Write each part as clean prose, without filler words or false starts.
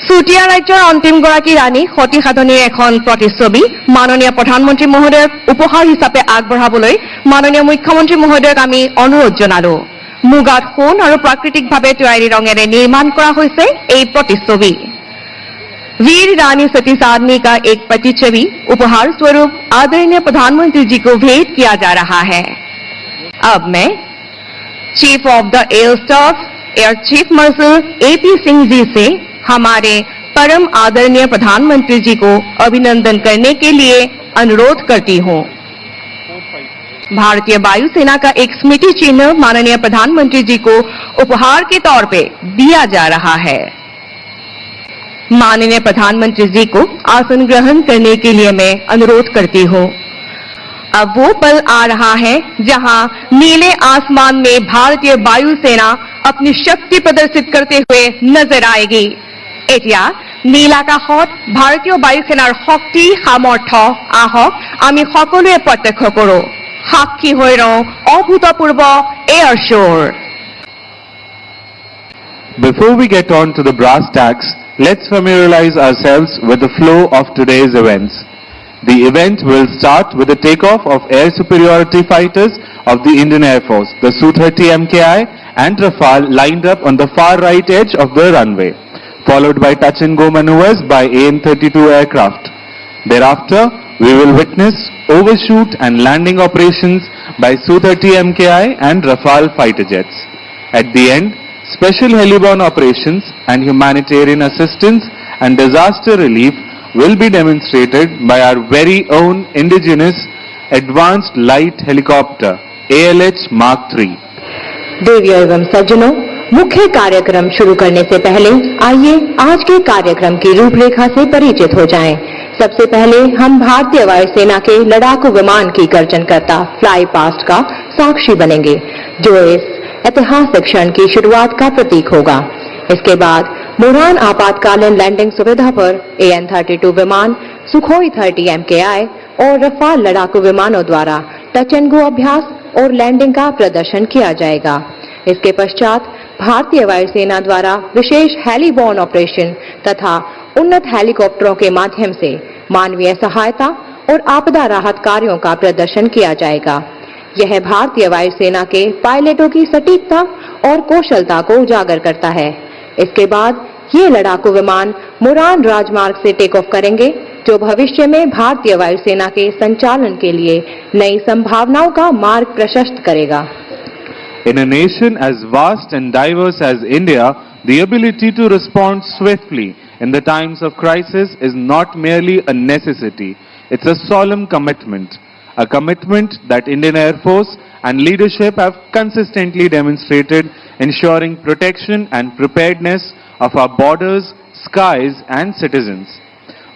চুতীয়া ৰাজ্যৰ অন্তিমগৰাকী ৰাণী সতী সাধনীৰ এখন প্ৰতিচ্ছবি মাননীয় প্ৰধানমন্ত্ৰী মহোদয়ক উপহাৰ হিচাপে আগবঢ়াবলৈ মাননীয় মুখ্যমন্ত্ৰী মহোদয়ক আমি অনুৰোধ জনালো। মুগাত সোণ আৰু প্ৰাকৃতিকভাৱে তৈয়াৰী ৰঙেৰে নিৰ্মাণ কৰা হৈছে এই প্ৰতিচ্ছবি। वीर रानी सती साधनी का एक प्रतिच्छवि उपहार स्वरूप आदरणीय प्रधानमंत्री जी को भेंट किया जा रहा है। अब मैं chief of the air staff air chief marshal AP Singh ji से हमारे परम आदरणीय प्रधानमंत्री जी को अभिनंदन करने के लिए अनुरोध करती हूँ। भारतीय वायुसेना का एक स्मृति चिन्ह माननीय प्रधानमंत्री जी को उपहार के तौर पे दिया जा रहा है। माननीय प्रधानमंत्री जी को आसन ग्रहण करने के लिए मैं अनुरोध करती हूँ। अब वो पल आ रहा है जहां नीले आसमान में भारतीय वायुसेना अपनी शक्ति प्रदर्शित करते हुए नजर आएगी। এতিয়া নীল আকাশত ভাৰতীয় বায়ুসেনাৰ শক্তি সামৰ্থ্য আহক আমি সকলোৱে প্ৰত্যক্ষ কৰোঁ। সাক্ষী হৈ ৰওঁ অভূতপূৰ্ব এয়াৰ শ্ব'ৰ। Before we get on to the brass tacks, let's familiarize ourselves with the flow of today's events. The event will start with the takeoff of air superiority fighters of the Indian Air Force, the Su-30 MKI and Rafale lined up on the far right edge of the runway, followed by touch and go maneuvers by AN-32 aircraft. Thereafter, we will witness overshoot and landing operations by Su-30 MKI and Rafale fighter jets. At the end, special heliborne operations and humanitarian assistance and disaster relief will be demonstrated by our very own indigenous advanced light helicopter ALH Mark III. देवियों एवं सज्जनों, मुख्य कार्यक्रम शुरू करने से पहले आइए आज के कार्यक्रम की रूपरेखा से परिचित हो जाएं। सबसे पहले हम भारतीय वायुसेना के लड़ाकू विमान की गर्जनकर्ता फ्लाई पास्ट का साक्षी बनेंगे, जो इस ऐतिहासिक क्षण की शुरुआत का प्रतीक होगा। इसके बाद मुरान आपातकालीन लैंडिंग सुविधा पर AN-32 विमान, सुखोई 30 MKI और रफाल लड़ाकू विमानों द्वारा टच एंड गो अभ्यास और लैंडिंग का प्रदर्शन किया जाएगा। इसके पश्चात भारतीय वायुसेना द्वारा विशेष हेलीबॉर्न ऑपरेशन तथा उन्नत हेलीकॉप्टरों के माध्यम से मानवीय सहायता और आपदा राहत कार्यों का प्रदर्शन किया जाएगा। यह भारतीय वायुसेना के पायलटों की सटीकता और कौशलता को उजागर करता है। इसके बाद ये लड़ाकू विमान मुरान राजमार्ग से टेक ऑफ करेंगे, जो भविष्य में भारतीय वायुसेना के संचालन के लिए नई संभावनाओं का मार्ग प्रशस्त करेगा। In a nation as vast and diverse as India, the ability to respond swiftly in the times of crisis is not merely a necessity, it's a solemn commitment. A commitment that Indian Air Force and leadership have consistently demonstrated, ensuring protection and preparedness of our borders, skies and citizens.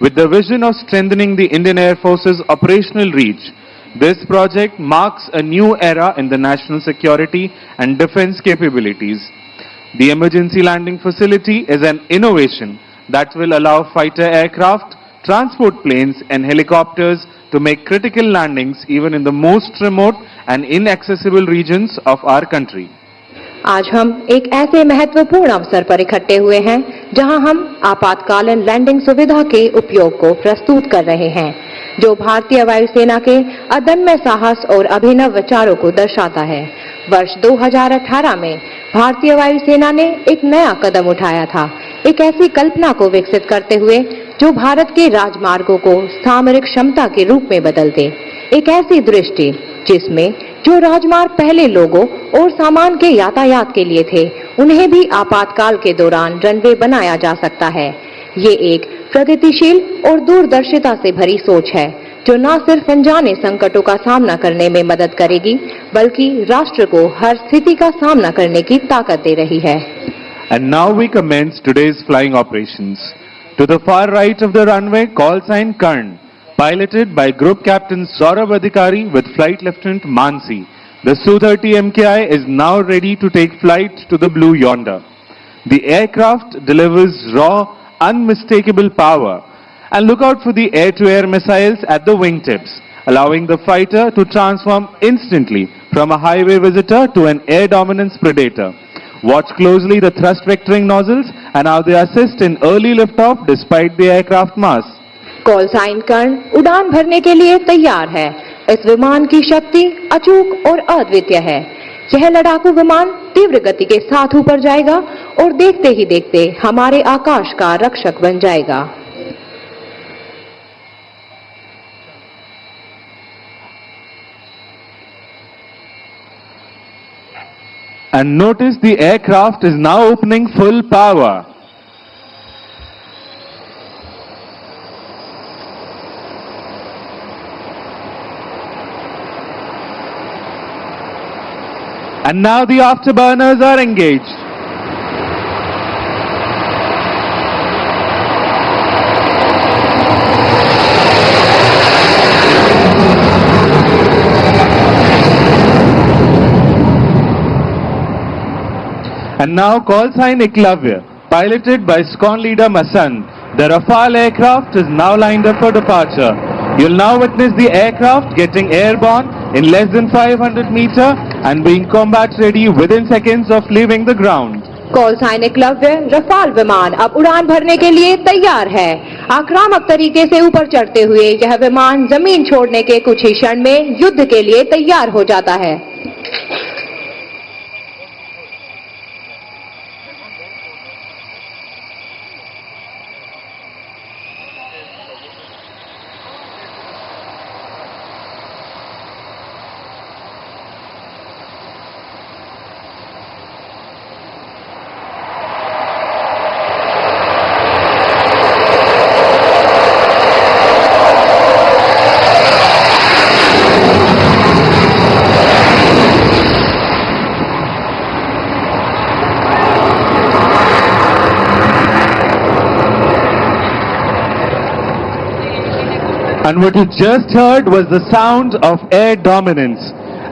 With the vision of strengthening the Indian Air Force's operational reach, this project marks a new era in the national security and defense capabilities. The emergency landing facility is an innovation that will allow fighter aircraft, transport planes and helicopters to make critical landings even in the most remote and inaccessible regions of our country. आज हम एक ऐसे महत्वपूर्ण अवसर पर इकट्ठे हुए हैं जहां हम आपातकालीन लैंडिंग सुविधा के उपयोग को प्रस्तुत कर रहे हैं, जो भारतीय वायुसेना के अदम्य साहस और अभिनव विचारों को दर्शाता है। वर्ष 2018 में भारतीय वायुसेना ने एक नया कदम उठाया था, एक ऐसी कल्पना को विकसित करते हुए जो भारत के राजमार्गों को सामरिक क्षमता के रूप में बदल दे। एक ऐसी दृष्टि जिसमें जो राजमार्ग पहले लोगों और सामान के यातायात के लिए थे, उन्हें भी आपातकाल के दौरान रनवे बनाया जा सकता है। ये एक प्रगतिशील और दूरदर्शिता से भरी सोच है, जो न सिर्फ अनजाने संकटों का सामना करने में मदद करेगी, बल्कि राष्ट्र को हर स्थिति का सामना करने की ताकत दे रही है। And now we commence today's flying operations. To the far right of the runway, call sign Karn, piloted by Group Captain Saurabh Adhikari with Flight Lieutenant Mansi. The Su-30 MKI is now ready to take flight to the blue yonder. The aircraft delivers raw, unmistakable power. And look out for the air-to-air missiles at the wingtips, allowing the fighter to transform instantly from a highway visitor to an air dominance predator. Watch closely the thrust vectoring nozzles and how they assist in early liftoff despite the aircraft mass. Call sign Karna उड़ान भरने के लिए तैयार है। इस विमान की शक्ति अचूक और अद्वितीय है। यह लड़ाकू विमान तीव्र गति के साथ ऊपर जाएगा और देखते ही देखते हमारे आकाश का रक्षक बन जाएगा। And notice the aircraft is now opening full power. And now the afterburners are engaged. And now call sign Eklavya, piloted by SCON leader Masand. The Rafale aircraft is now lined up for departure. You'll now witness the aircraft getting airborne in less than 500 meters and being combat ready within seconds of leaving the ground. Call sign Eklavya Rafale विमान अब उड़ान भरने के लिए तैयार है। आक्रामक तरीके से ऊपर चढ़ते हुए यह विमान जमीन छोड़ने के कुछ ही क्षण में युद्ध के लिए तैयार हो जाता है। And what you just heard was the sound of air dominance.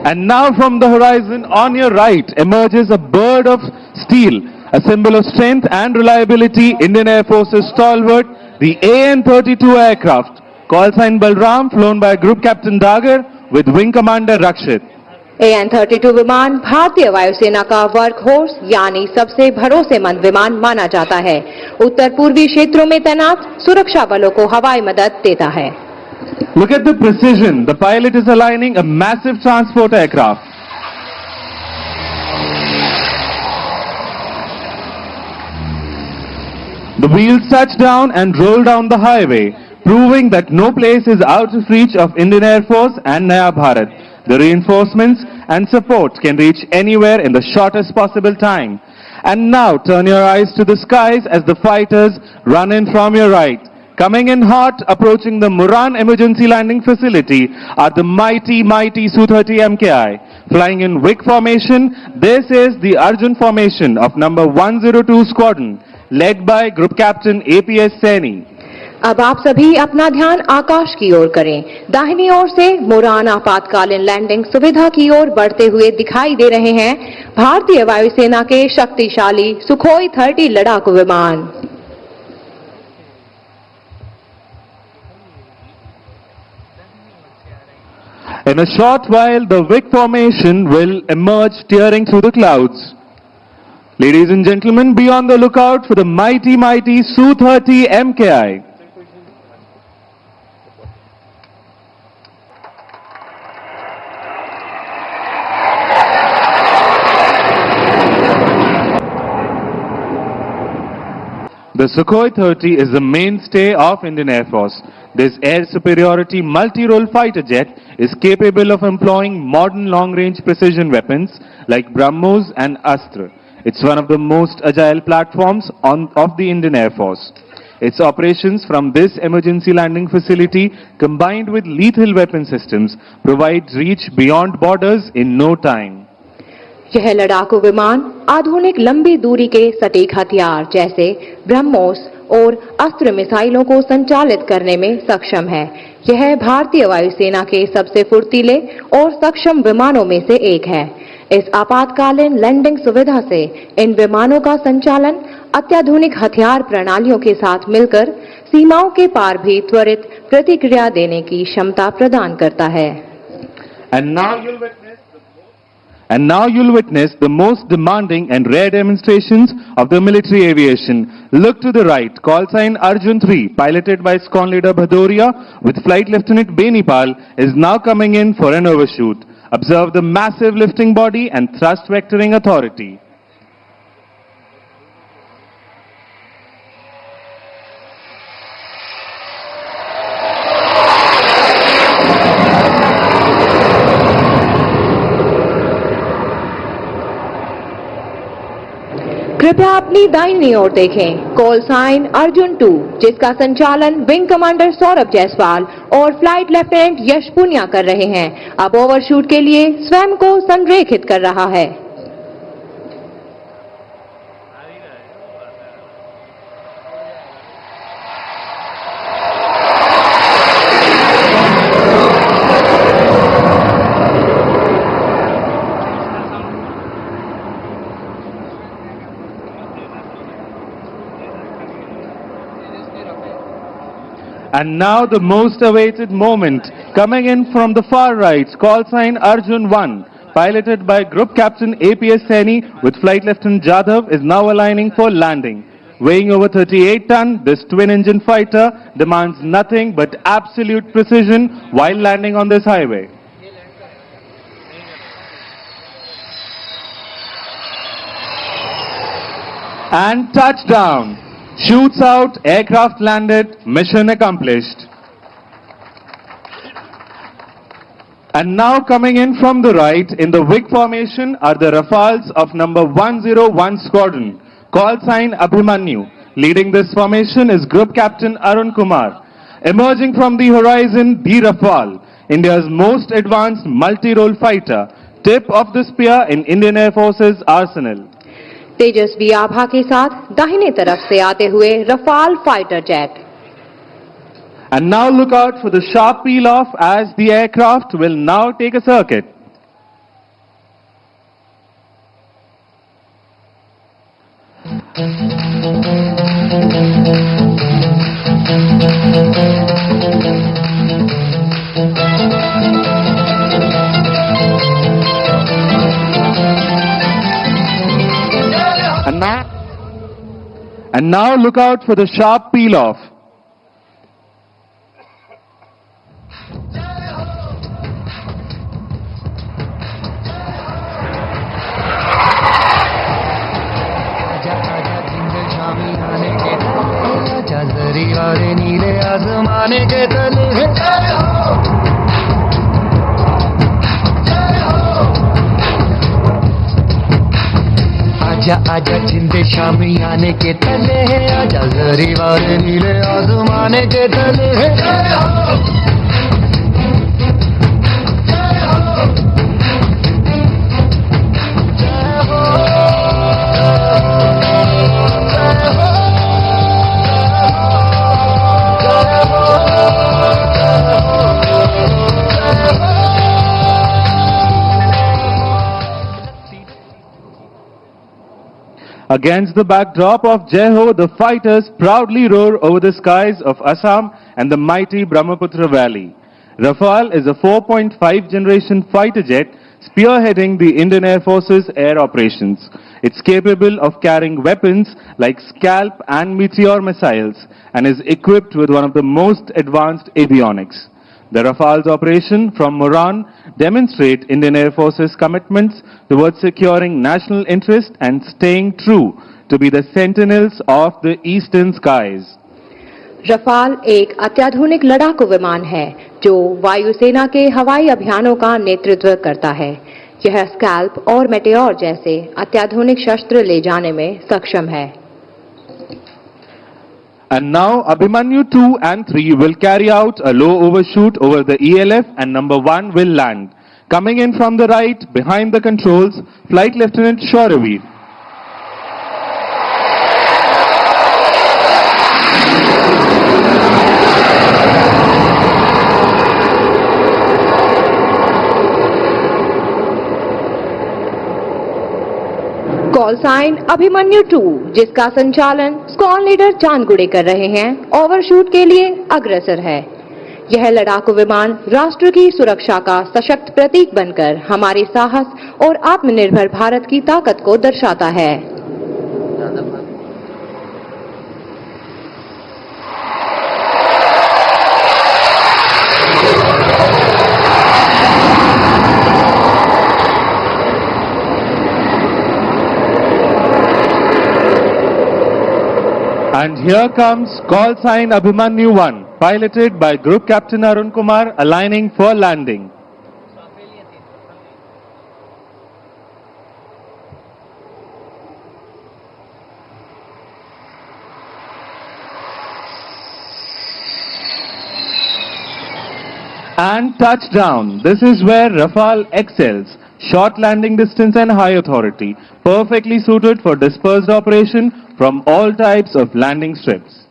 And now from the horizon on your right emerges a bird of steel, a symbol of strength and reliability, Indian Air Force's stalwart, the AN-32 aircraft, call sign Balram, flown by Group Captain Dagar with Wing Commander Rakshit. AN-32 विमान भारतीय वायुसेना का work horse यानी सबसे भरोसेमंद विमान माना जाता है। उत्तर पूर्वी क्षेत्रों में तैनात सुरक्षा बलों को हवाई मदद देता है। Look at the precision. The pilot is aligning a massive transport aircraft. The wheels touch down and roll down the highway, proving that no place is out of reach of Indian Air Force and Naya Bharat. The reinforcements and support can reach anywhere in the shortest possible time. And now turn your eyes to the skies as the fighters run in from your right. Coming in hot, approaching the Muran Emergency Landing Facility are the mighty Su-30 MKI. Flying in WIC formation, this is the Arjun formation of number 102 Squadron, led by Group Captain APS Saini. अब आप सभी अपना ध्यान आकाश की ओर करें। दाहिनी ओर से मुरान आपातकालीन लैंडिंग सुविधा की ओर बढ़ते हुए दिखाई दे रहे हैं भारतीय वायुसेना के शक्तिशाली सुखोई 30 लड़ाकू विमान। In a short while, the WIC formation will emerge tearing through the clouds. Ladies and gentlemen, be on the lookout for the mighty Su-30 MKI. The Sukhoi 30 is the mainstay of Indian Air Force. This air superiority multi-role fighter jet is capable of employing modern long-range precision weapons like BrahMos and Astra. It's one of the most agile platforms of the Indian Air Force. Its operations from this emergency landing facility combined with lethal weapon systems provides reach beyond borders in no time. यह लड़ाकू विमान आधुनिक लंबी दूरी के सटीक हथियार जैसे ब्रह्मोस और अस्त्र मिसाइलों को संचालित करने में सक्षम है। यह भारतीय वायुसेना के सबसे फुर्तीले और सक्षम विमानों में से एक है। इस आपातकालीन लैंडिंग सुविधा से इन विमानों का संचालन अत्याधुनिक हथियार प्रणालियों के साथ मिलकर सीमाओं के पार भी त्वरित प्रतिक्रिया देने की क्षमता प्रदान करता है। And now you'll witness the most demanding and rare demonstrations of the military aviation. Look to the right, call sign Arjun 3, piloted by Squadron Leader Bhadoria with Flight Lieutenant Benipal, is now coming in for an overshoot. Observe the massive lifting body and thrust vectoring authority. कृपया अपनी दाहिनी ओर देखें। Call sign Arjun 2, जिसका संचालन wing commander Saurabh Jaiswal और flight lieutenant यश पुनिया कर रहे हैं, अब ओवरशूट के लिए स्वयं को संरेखित कर रहा है। And now the most awaited moment, coming in from the far right, call sign Arjun 1, piloted by Group Captain APS Saini with Flight Lieutenant Jadhav, is now aligning for landing. Weighing over 38 tons, this twin-engine fighter demands nothing but absolute precision while landing on this highway. And touchdown. Shoots out, aircraft landed, mission accomplished. And now coming in from the right, in the WIG formation, are the Rafales of number 101 Squadron. Call sign Abhimanyu. Leading this formation is Group Captain Arun Kumar. Emerging from the horizon, the Rafale, India's most advanced multi-role fighter, tip of the spear in Indian Air Force's arsenal. तेजस्वी आभा के साथ दाहिने तरफ से आते हुए Rafale fighter jet. And now look out for the sharp peel off as the aircraft will now take a circuit. And now look out for the sharp peel off. आजा आजा जिंदे शामी आने के तले है, आजा जरी वाले नीले आसमाने के तले है। Against the backdrop of Jai Ho, the fighters proudly roar over the skies of Assam and the mighty Brahmaputra Valley. Rafale is a 4.5 generation fighter jet spearheading the Indian Air Force's air operations. It's capable of carrying weapons like Scalp and Meteor missiles and is equipped with one of the most advanced avionics. The Rafale's operation from Moran demonstrate Indian Air Force's commitments towards securing national interest and staying true to be the sentinels of the eastern skies. Rafale एक अत्याधुनिक लड़ाकू विमान है जो वायुसेना के हवाई अभियानों का नेतृत्व करता है। यह स्कैल्प और मेटेओर जैसे अत्याधुनिक शस्त्र ले जाने में सक्षम है। And now Abhimanyu 2 and 3 will carry out a low overshoot over the ELF and number 1 will land. Coming in from the right, behind the controls, Flight Lieutenant Shoravir. Call sign Abhimanyu 2, जिसका संचालन स्क्वाड्रन लीडर चांदगुड़े कर रहे हैं, overshoot के लिए अग्रसर है। यह लड़ाकू विमान राष्ट्र की सुरक्षा का सशक्त प्रतीक बनकर हमारे साहस और आत्मनिर्भर भारत की ताकत को दर्शाता है। And here comes call sign Abhimanyu 1, piloted by Group Captain Arun Kumar, aligning for landing. And touchdown. This is where Rafale excels. Short landing distance and high authority. Perfectly suited for dispersed operation from all types of landing strips.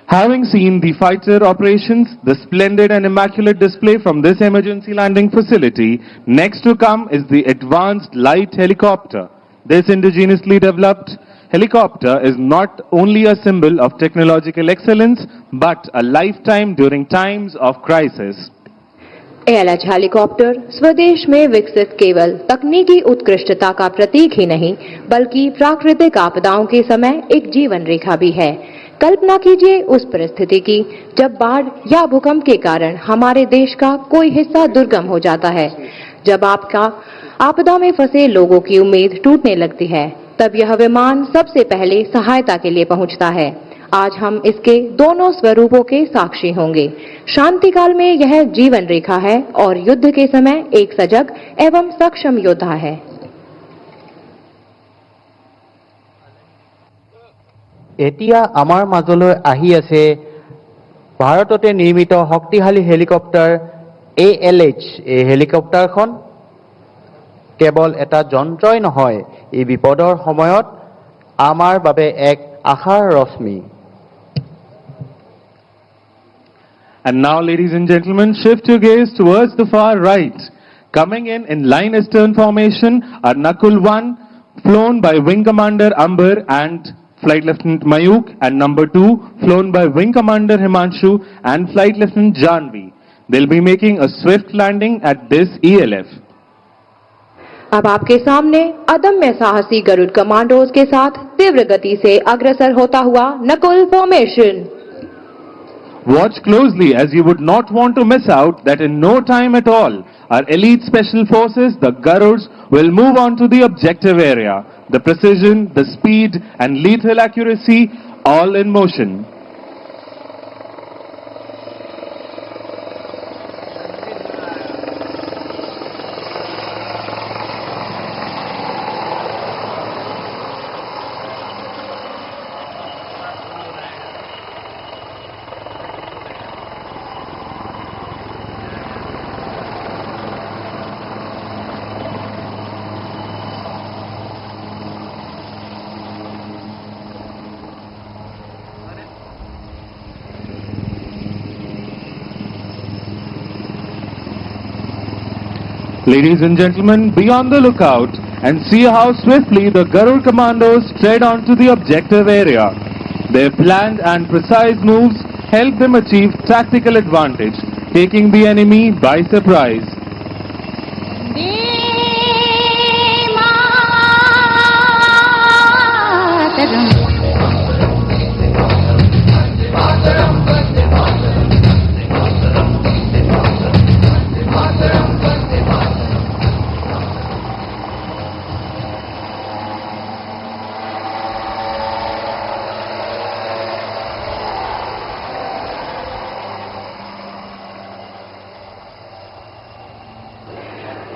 Having seen the fighter operations, the splendid and immaculate display from this emergency landing facility, next to come is the advanced light helicopter. This indigenously developed helicopter is not only a symbol of technological excellence, but a lifetime during times of crisis. ALH helicopter स्वदेश में विकसित केवल तकनीकी उत्कृष्टता का प्रतीक ही नहीं, बल्कि प्राकृतिक आपदाओं के समय एक जीवन रेखा भी है। कल्पना कीजिए उस परिस्थिति की जब बाढ़ या भूकंप के कारण हमारे देश का कोई हिस्सा दुर्गम हो जाता है, जब आपदा में फंसे लोगों की उम्मीद टूटने लगती है, तब यह विमान सबसे पहले सहायता के लिए पहुंचता है। आज हम इसके दोनों स्वरूपों के साक्षी होंगे। शांति काल में यह जीवन रेखा है और युद्ध के समय एक सजग एवं सक्षम योद्धा है। এতিয়া আমাৰ মাজলৈ আহি আছে ভাৰততে নিৰ্মিত শক্তিশালী হেলিকপ্টাৰ ALH। এই হেলিকপ্টাৰখন কেৱল এটা যন্ত্ৰই নহয়, এই বিপদৰ সময়ত আমাৰ বাবে এক আশাৰ ৰশ্মি। And now, ladies and gentlemen, shift your gaze towards the far right. Coming in line astern formation are Nakul 1, flown by Wing Commander Amber and Flight Lieutenant Mayuk, and number 2, flown by Wing Commander Himanshu and Flight Lieutenant Janvi. They'll be making a swift landing at this ELF. अब आपके सामने अदम्य साहसी Garuda commandos के साथ तीव्र गति से अग्रसर होता हुआ Nakul formation. Watch closely, as you would not want to miss out that in no time at all, our elite special forces, the Garuds, will move on to the objective area. The precision, the speed and lethal accuracy, all in motion. Ladies and gentlemen, be on the lookout and see how swiftly the Garud commandos tread onto the objective area. Their planned and precise moves help them achieve tactical advantage, taking the enemy by surprise.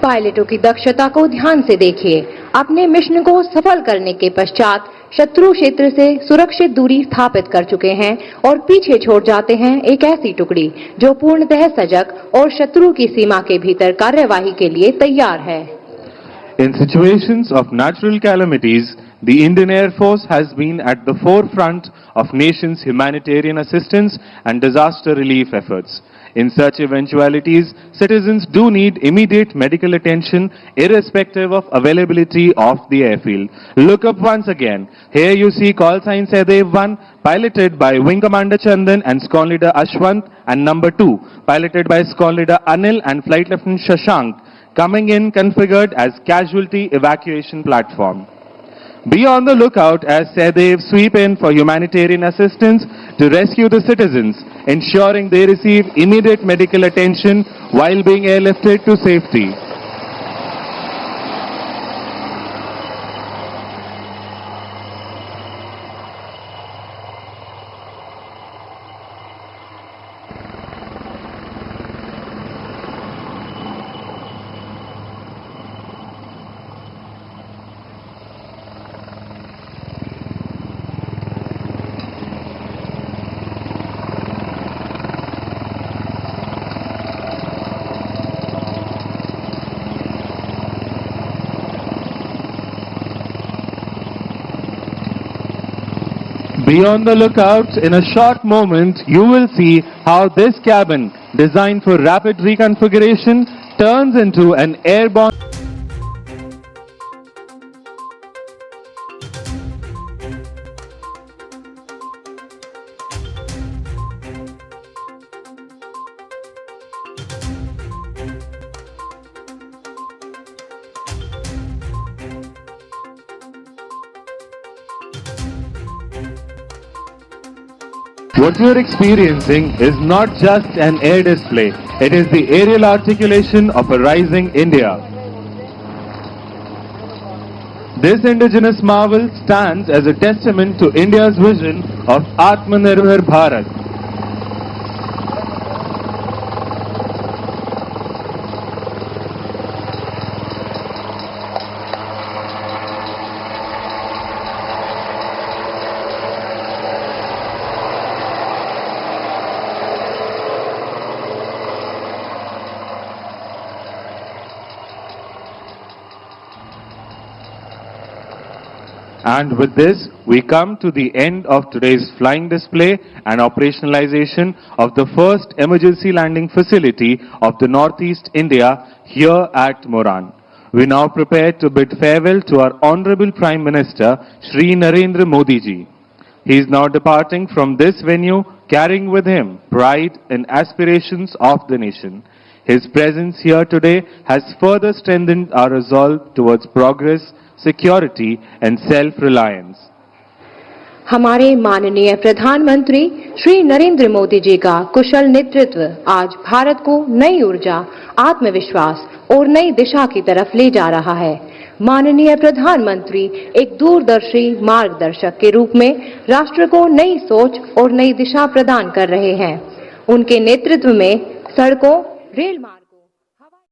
पायलटों की दक्षता को ध्यान से देखिए। अपने mission को सफल करने के पश्चात शत्रु क्षेत्र से सुरक्षित दूरी स्थापित कर चुके हैं और पीछे छोड़ जाते हैं एक ऐसी टुकड़ी जो पूर्णतः सजग और शत्रु की सीमा के भीतर कार्यवाही के लिए तैयार है। In situations of natural calamities, the Indian Air Force has been at the forefront of nation's humanitarian assistance and disaster relief efforts. In such eventualities, citizens do need immediate medical attention irrespective of availability of the airfield. Look up once again. Here you see call sign Sehdev 1 piloted by Wing Commander Chandan and Squadron Leader Ashwant, and number 2 piloted by Squadron Leader Anil and Flight Lieutenant Shashank, coming in configured as casualty evacuation platform. Be on the lookout as Sehdev sweep in for humanitarian assistance to rescue the citizens, ensuring they receive immediate medical attention while being airlifted to safety. Be on the lookout. In a short moment, you will see how this cabin, designed for rapid reconfiguration, turns into an airborne What you're experiencing is not just an air display, it is the aerial articulation of a rising India. This indigenous marvel stands as a testament to India's vision of Atmanirbhar Bharat. And with this, we come to the end of today's flying display and operationalization of the first emergency landing facility of the Northeast India here at Moran. We now prepare to bid farewell to our Honorable Prime Minister, Shri Narendra Modi ji. He is now departing from this venue, carrying with him pride and aspirations of the nation. His presence here today has further strengthened our resolve towards progress, security and self-reliance. हमारे माननीय प्रधानमंत्री श्री नरेंद्र मोदी जी का कुशल नेतृत्व आज भारत को नई ऊर्जा, आत्मविश्वास और नई दिशा की तरफ ले जा रहा है। माननीय प्रधानमंत्री एक दूरदर्शी मार्गदर्शक के रूप में राष्ट्र को नई सोच और नई दिशा प्रदान कर रहे हैं। उनके नेतृत्व में सड़कों, रेल मार्ग